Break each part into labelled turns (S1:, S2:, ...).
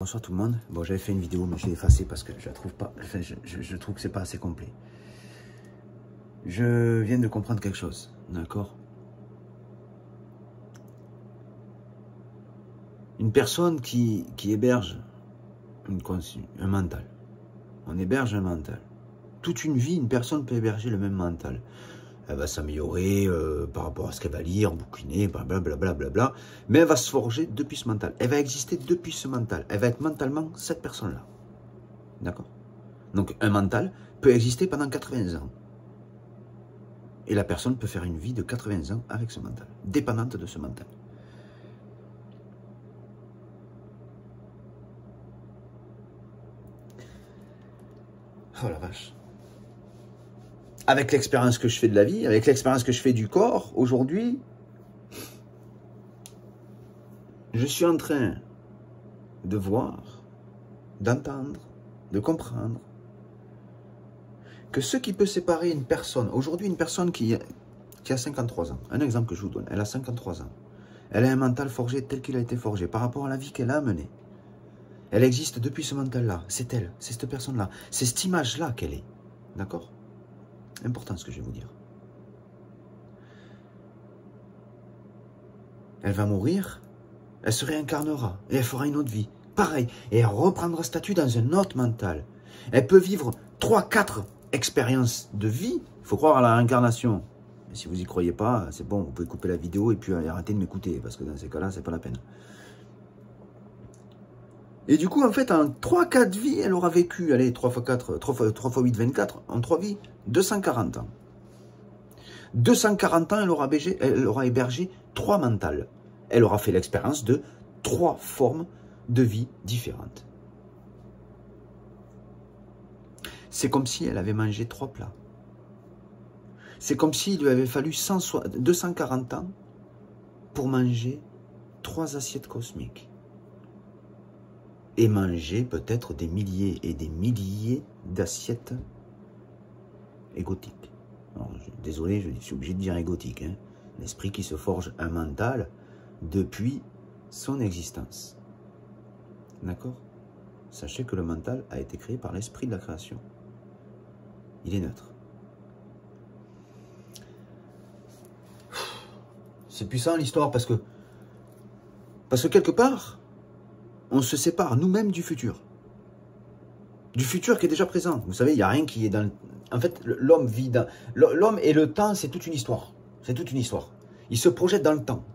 S1: Bonsoir tout le monde. Bon, j'avais fait une vidéo, mais je l'ai effacée parce que je la trouve pas. Enfin, je trouve que c'est pas assez complet. Je viens de comprendre quelque chose, d'accord? Une personne qui héberge un mental. On héberge un mental. Toute une vie, une personne peut héberger le même mental. Elle va s'améliorer par rapport à ce qu'elle va lire, bouquiner, blablabla, mais elle va se forger depuis ce mental. Elle va exister depuis ce mental. Elle va être mentalement cette personne-là. D'accord? Donc un mental peut exister pendant 80 ans. Et la personne peut faire une vie de 80 ans avec ce mental, dépendante de ce mental. Oh la vache. Avec l'expérience que je fais de la vie, avec l'expérience que je fais du corps, aujourd'hui, je suis en train de voir, d'entendre, de comprendre que ce qui peut séparer une personne, aujourd'hui une personne qui a 53 ans, un exemple que je vous donne, elle a 53 ans, elle a un mental forgé tel qu'il a été forgé par rapport à la vie qu'elle a menée. Elle existe depuis ce mental-là, c'est elle, c'est cette personne-là, c'est cette image-là qu'elle est, d'accord? Important ce que je vais vous dire. Elle va mourir, elle se réincarnera et elle fera une autre vie. Pareil, et elle reprendra statut dans un autre mental. Elle peut vivre 3-4 expériences de vie. Il faut croire à la réincarnation. Mais si vous n'y croyez pas, c'est bon, vous pouvez couper la vidéo et puis arrêter de m'écouter, parce que dans ces cas-là, c'est pas la peine. Et du coup, en fait, en 3-4 vies, elle aura vécu, allez, 3 x 4, 3 x 8, 24, en 3 vies, 240 ans. 240 ans, elle aura hébergé 3 mentales. Elle aura fait l'expérience de 3 formes de vie différentes. C'est comme si elle avait mangé 3 plats. C'est comme s'il lui avait fallu 240 ans pour manger 3 assiettes cosmiques. Et manger peut-être des milliers et des milliers d'assiettes égotiques. Alors, désolé, je suis obligé de dire égotique. Hein. L'esprit qui se forge un mental depuis son existence. D'accord? Sachez que le mental a été créé par l'esprit de la création. Il est neutre. C'est puissant l'histoire parce que quelque part, on se sépare nous-mêmes du futur. Du futur qui est déjà présent. Vous savez, il n'y a rien qui est dans... En fait, l'homme vit dans... L'homme et le temps, c'est toute une histoire. C'est toute une histoire. Il se projette dans le temps.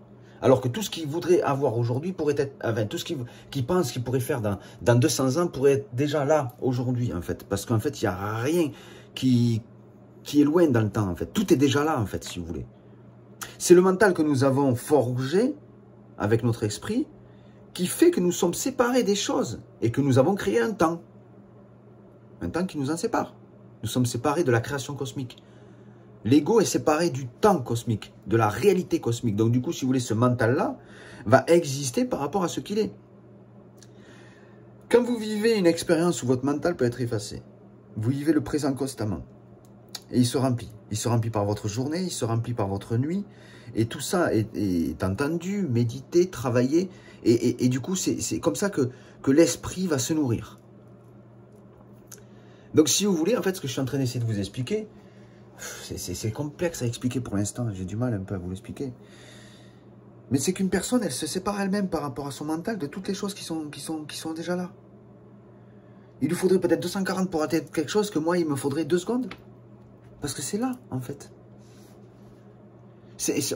S1: Alors que tout ce qu'il voudrait avoir aujourd'hui pourrait être... Enfin, tout ce qu'il pense qu'il pourrait faire dans 200 ans pourrait être déjà là, aujourd'hui, en fait. Parce qu'en fait, il n'y a rien qui est loin dans le temps, en fait. Tout est déjà là, en fait, si vous voulez. C'est le mental que nous avons forgé avec notre esprit qui fait que nous sommes séparés des choses et que nous avons créé un temps qui nous en sépare. Nous sommes séparés de la création cosmique. L'ego est séparé du temps cosmique, de la réalité cosmique. Donc du coup, si vous voulez, ce mental-là va exister par rapport à ce qu'il est. Quand vous vivez une expérience où votre mental peut être effacé, vous vivez le présent constamment. Et il se remplit. Il se remplit par votre journée, il se remplit par votre nuit. Et tout ça est entendu, médité, travaillé. Et du coup, c'est comme ça que l'esprit va se nourrir. Donc, si vous voulez, en fait, ce que je suis en train d'essayer de vous expliquer, c'est complexe à expliquer pour l'instant. J'ai du mal un peu à vous l'expliquer. Mais c'est qu'une personne, elle se sépare elle-même par rapport à son mental de toutes les choses qui sont déjà là. Il lui faudrait peut-être 240 pour atteindre quelque chose que moi, il me faudrait 2 secondes. Parce que c'est là, en fait.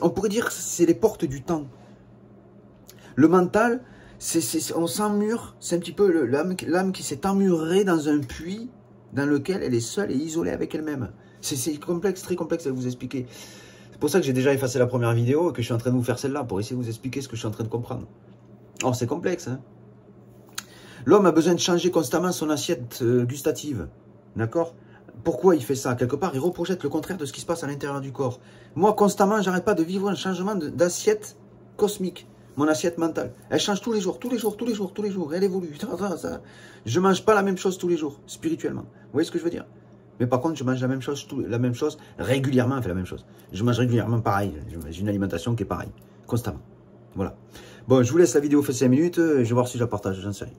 S1: On pourrait dire que c'est les portes du temps. Le mental, on s'emmure, c'est un petit peu l'âme qui s'est emmurée dans un puits dans lequel elle est seule et isolée avec elle-même. C'est complexe, très complexe à vous expliquer. C'est pour ça que j'ai déjà effacé la première vidéo et que je suis en train de vous faire celle-là pour essayer de vous expliquer ce que je suis en train de comprendre. Or, c'est complexe. Hein. L'homme a besoin de changer constamment son assiette gustative. D'accord ? Pourquoi il fait ça? Quelque part, il reprojette le contraire de ce qui se passe à l'intérieur du corps. Moi, constamment, j'arrête pas de vivre un changement d'assiette cosmique. Mon assiette mentale. Elle change tous les jours, tous les jours, tous les jours, tous les jours. Elle évolue. Je mange pas la même chose tous les jours, spirituellement. Vous voyez ce que je veux dire? Mais par contre, je mange la même chose régulièrement. Enfin, la même chose. Je mange régulièrement pareil. J'ai une alimentation qui est pareille. Constamment. Voilà. Bon, je vous laisse la vidéo fait 5 minutes. Je vais voir si je la partage. J'en sais rien.